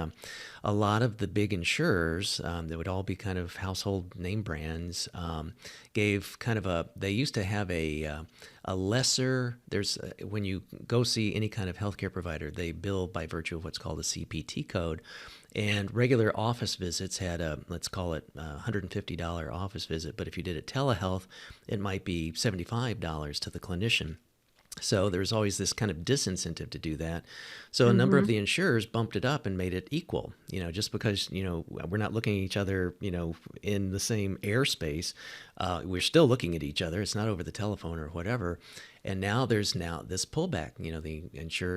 a lot of the big insurers that would all be kind of household name brands gave kind of they used to have a lesser, when you go see any kind of healthcare provider, they bill by virtue of what's called a CPT code. And regular office visits had let's call it $150 office visit. But if you did it telehealth, it might be $75 to the clinician. So there's always this kind of disincentive to do that. So a number of the insurers bumped it up and made it equal, just because, we're not looking at each other, in the same airspace. We're still looking at each other. It's not over the telephone or whatever. And now there's now this pullback.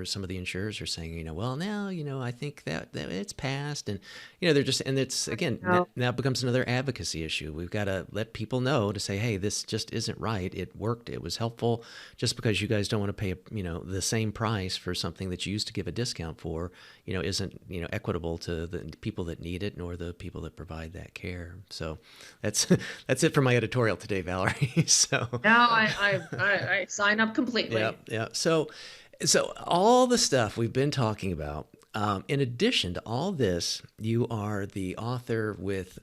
Some of the insurers are saying, well, now, I think that it's passed. And, they're just, and it's, again, now it becomes another advocacy issue. We've got to let people know to say, hey, this just isn't right. It worked. It was helpful. Just because you guys don't want to pay, the same price for something that you used to give a discount for, isn't, equitable to the people that need it, nor the people that provide that care. So that's it for my editorial today, Valerie. So no, I sign up completely. Yeah. So all the stuff we've been talking about, in addition to all this, you are the author with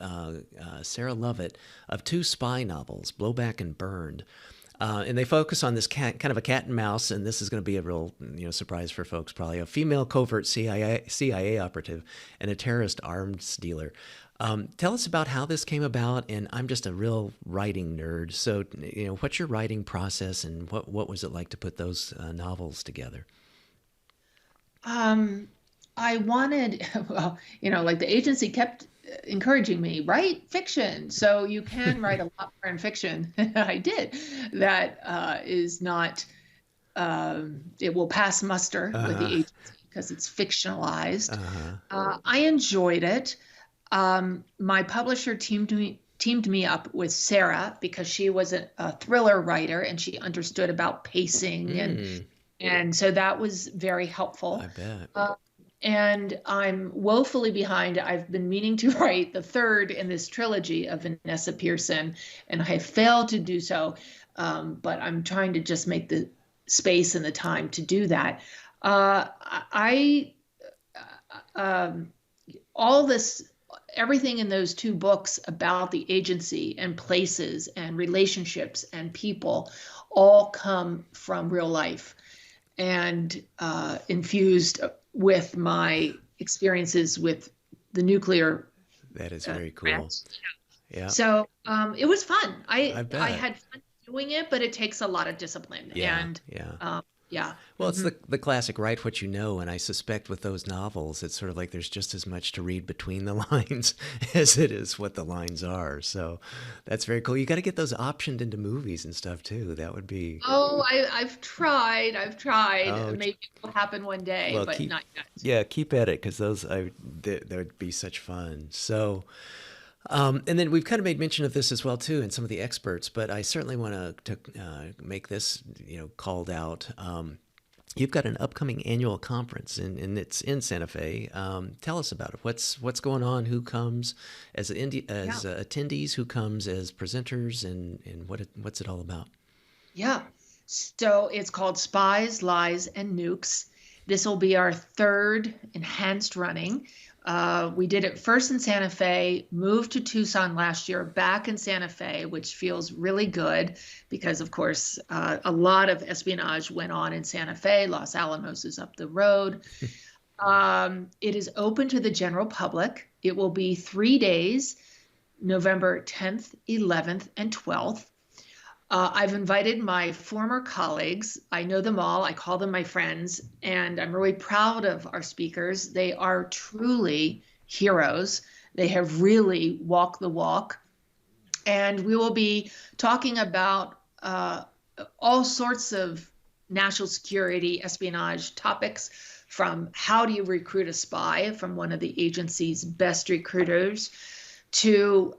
Sarah Lovett of 2 spy novels, Blowback and Burned. And they focus on this kind of a cat and mouse, and this is going to be a real surprise for folks probably, a female covert CIA operative and a terrorist arms dealer. Tell us about how this came about, and I'm just a real writing nerd. So, what's your writing process, and what was it like to put those novels together? I wanted, well, like the agency kept encouraging me, write fiction. So you can write a lot more in fiction. I did. That is not, it will pass muster with the agency because it's fictionalized. I enjoyed it. My publisher teamed me up with Sarah because she was a thriller writer and she understood about pacing and so that was very helpful. I bet. And I'm woefully behind. I've been meaning to write the 3rd in this trilogy of Vanessa Pearson, and I have failed to do so. But I'm trying to just make the space and the time to do that. All this, everything in those 2 books about the agency and places and relationships and people all come from real life and infused with my experiences with the nuclear. That is very cool. Yeah. So it was fun. I bet. I had fun doing it, but it takes a lot of discipline. Yeah. And yeah. Well, it's the classic write what you know, and I suspect with those novels, it's sort of like there's just as much to read between the lines as it is what the lines are. So that's very cool. You got to get those optioned into movies and stuff too. That would be. Oh, I've tried. Oh, maybe it will happen one day, well, but not yet. Yeah, keep at it because those that would be such fun. So. And then we've kind of made mention of this as well too in some of the experts, but I certainly want to make this called out. You've got an upcoming annual conference, and it's in Santa Fe. Tell us about it. What's going on? Who comes as attendees? Who comes as presenters? And what's it all about? Yeah. So it's called Spies, Lies, and Nukes. This will be our 3rd enhanced running. We did it first in Santa Fe, moved to Tucson last year, back in Santa Fe, which feels really good because, of course, a lot of espionage went on in Santa Fe. Los Alamos is up the road. It is open to the general public. It will be 3 days, November 10th, 11th, and 12th. I've invited my former colleagues. I know them all. I call them my friends, and I'm really proud of our speakers. They are truly heroes. They have really walked the walk. And we will be talking about all sorts of national security, espionage topics, from how do you recruit a spy from one of the agency's best recruiters, to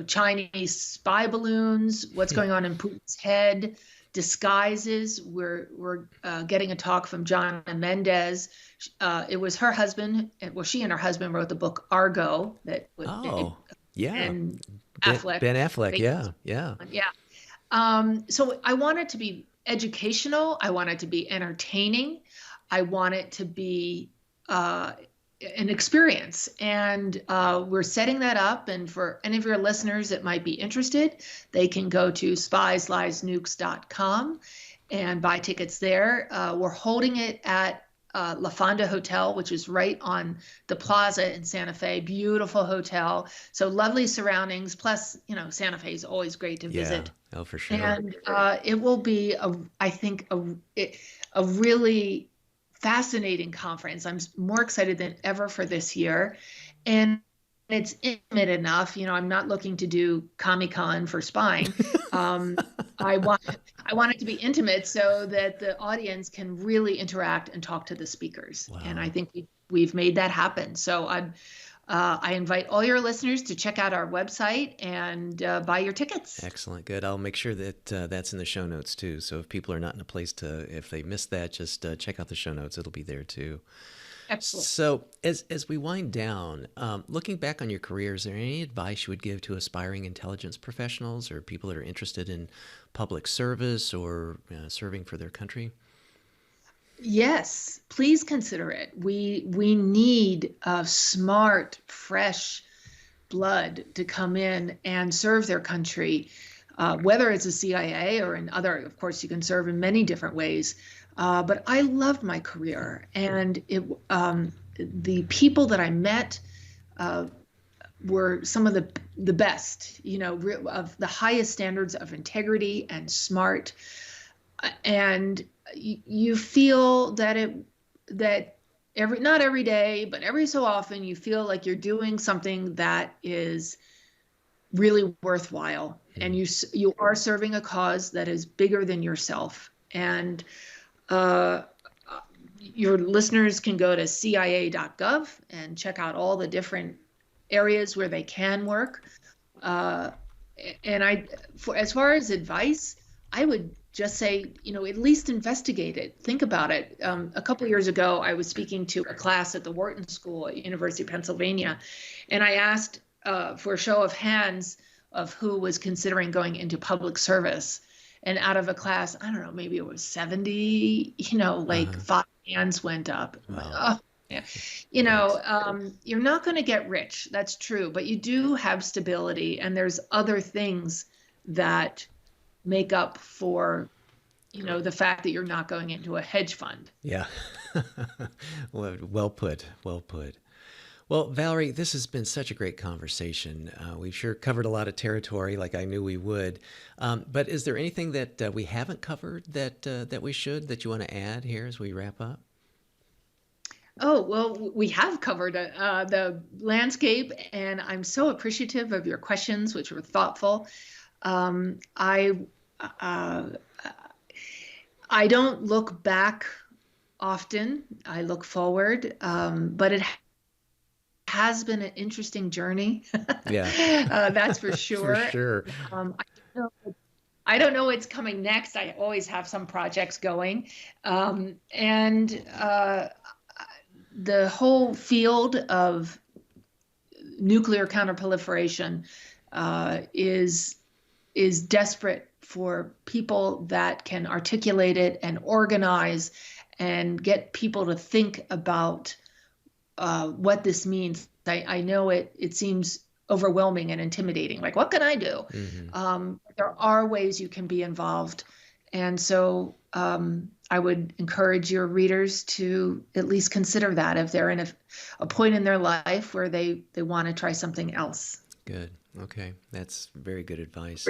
Chinese spy balloons, what's going on in Putin's head, disguises. We're getting a talk from John Mendez. It was her husband. Well, she and her husband wrote the book Argo. And Affleck. Ben Affleck. Yeah. So I want it to be educational. I want it to be entertaining. I want it to be an experience, and we're setting that up. And for any of your listeners that might be interested, they can go to spiesliesnukes.com and buy tickets there. We're holding it at La Fonda Hotel, which is right on the plaza in Santa Fe. Beautiful hotel, so lovely surroundings. Plus, Santa Fe is always great to visit. Oh, for sure. And it will be, I think, a really fascinating conference. I'm more excited than ever for this year. And it's intimate enough. I'm not looking to do Comic-Con for spying. I want it to be intimate so that the audience can really interact and talk to the speakers. Wow. And I think we've made that happen. So I invite all your listeners to check out our website and buy your tickets. Excellent. Good. I'll make sure that that's in the show notes too. So if people are not in a place if they missed that, just check out the show notes. It'll be there too. Excellent. So as we wind down, looking back on your career, is there any advice you would give to aspiring intelligence professionals or people that are interested in public service or serving for their country? Yes, please consider it. We need smart, fresh blood to come in and serve their country, whether it's a CIA or in other. Of course, you can serve in many different ways. But I loved my career, and the people that I met were some of the best, of the highest standards of integrity and smart. And you feel that not every day, but every so often, you feel like you're doing something that is really worthwhile, and you are serving a cause that is bigger than yourself. And your listeners can go to CIA.gov and check out all the different areas where they can work. And as far as advice, I would just say, at least investigate it. Think about it. A couple of years ago, I was speaking to a class at the Wharton School at University of Pennsylvania, and I asked for a show of hands of who was considering going into public service. And out of a class, I don't know, maybe it was 70, 5 hands went up. Wow. Oh, yeah. You're not going to get rich. That's true. But you do have stability. And there's other things that make up for, the fact that you're not going into a hedge fund. Yeah. Well put. Well put. Well, Valerie, this has been such a great conversation. We've sure covered a lot of territory, like I knew we would. But is there anything that we haven't covered that you want to add here as we wrap up? Oh, well, we have covered the landscape, and I'm so appreciative of your questions, which were thoughtful. I don't look back often. I look forward, but it has been an interesting journey. Yeah, that's for sure. For sure. I don't know what's coming next. I always have some projects going, and the whole field of nuclear counterproliferation is desperate for people that can articulate it and organize and get people to think about what this means. I know it seems overwhelming and intimidating. Like, what can I do? Mm-hmm. There are ways you can be involved. And so I would encourage your readers to at least consider that if they're in a point in their life where they want to try something else. Good. Okay. That's very good advice.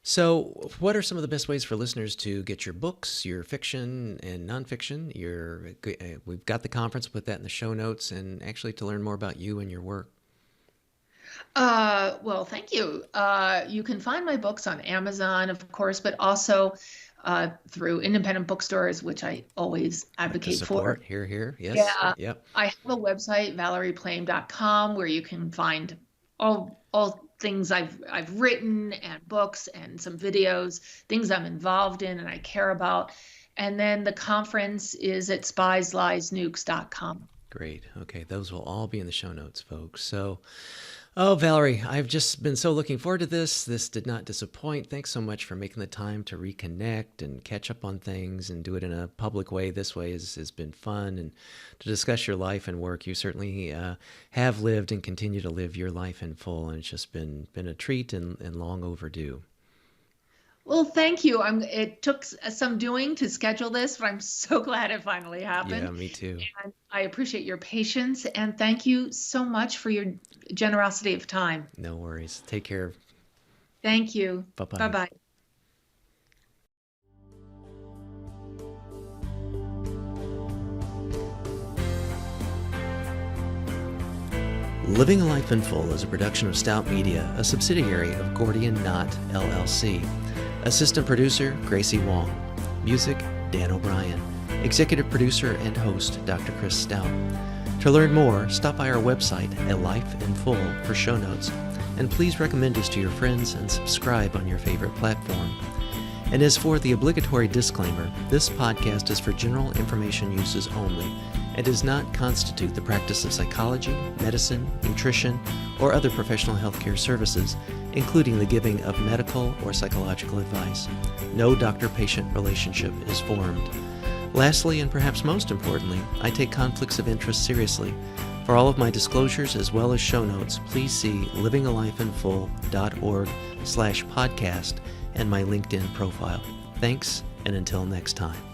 So what are some of the best ways for listeners to get your books, your fiction and nonfiction? We've got the conference, put that in the show notes, and actually to learn more about you and your work. Well, thank you. You can find my books on Amazon, of course, but also through independent bookstores, which I always advocate for. Here. Yes. Yeah. Yep. I have a website, valerieplame.com, where you can find all things I've written and books and some videos, things I'm involved in and I care about. And then the conference is at spiesliesnukes.com. Great. Okay. Those will all be in the show notes, folks. So, Valerie, I've just been so looking forward to this. This did not disappoint. Thanks so much for making the time to reconnect and catch up on things and do it in a public way. This way has been fun, and to discuss your life and work. You certainly have lived and continue to live your life in full, and it's just been a treat and long overdue. Well, thank you. It took some doing to schedule this, but I'm so glad it finally happened. Yeah, me too. And I appreciate your patience, and thank you so much for your generosity of time. No worries. Take care. Thank you. Bye-bye. Bye-bye. Living a Life in Full is a production of Stout Media, a subsidiary of Gordian Knot, LLC. Assistant producer, Gracie Wong. Music, Dan O'Brien. Executive producer and host, Dr. Chris Stout. To learn more, stop by our website at Life in Full for show notes. And please recommend us to your friends and subscribe on your favorite platform. And as for the obligatory disclaimer, this podcast is for general information uses only and does not constitute the practice of psychology, medicine, nutrition, or other professional healthcare services, including the giving of medical or psychological advice. No doctor-patient relationship is formed. Lastly, and perhaps most importantly, I take conflicts of interest seriously. For all of my disclosures as well as show notes, please see livingalifeinfull.org/podcast and my LinkedIn profile. Thanks, and until next time.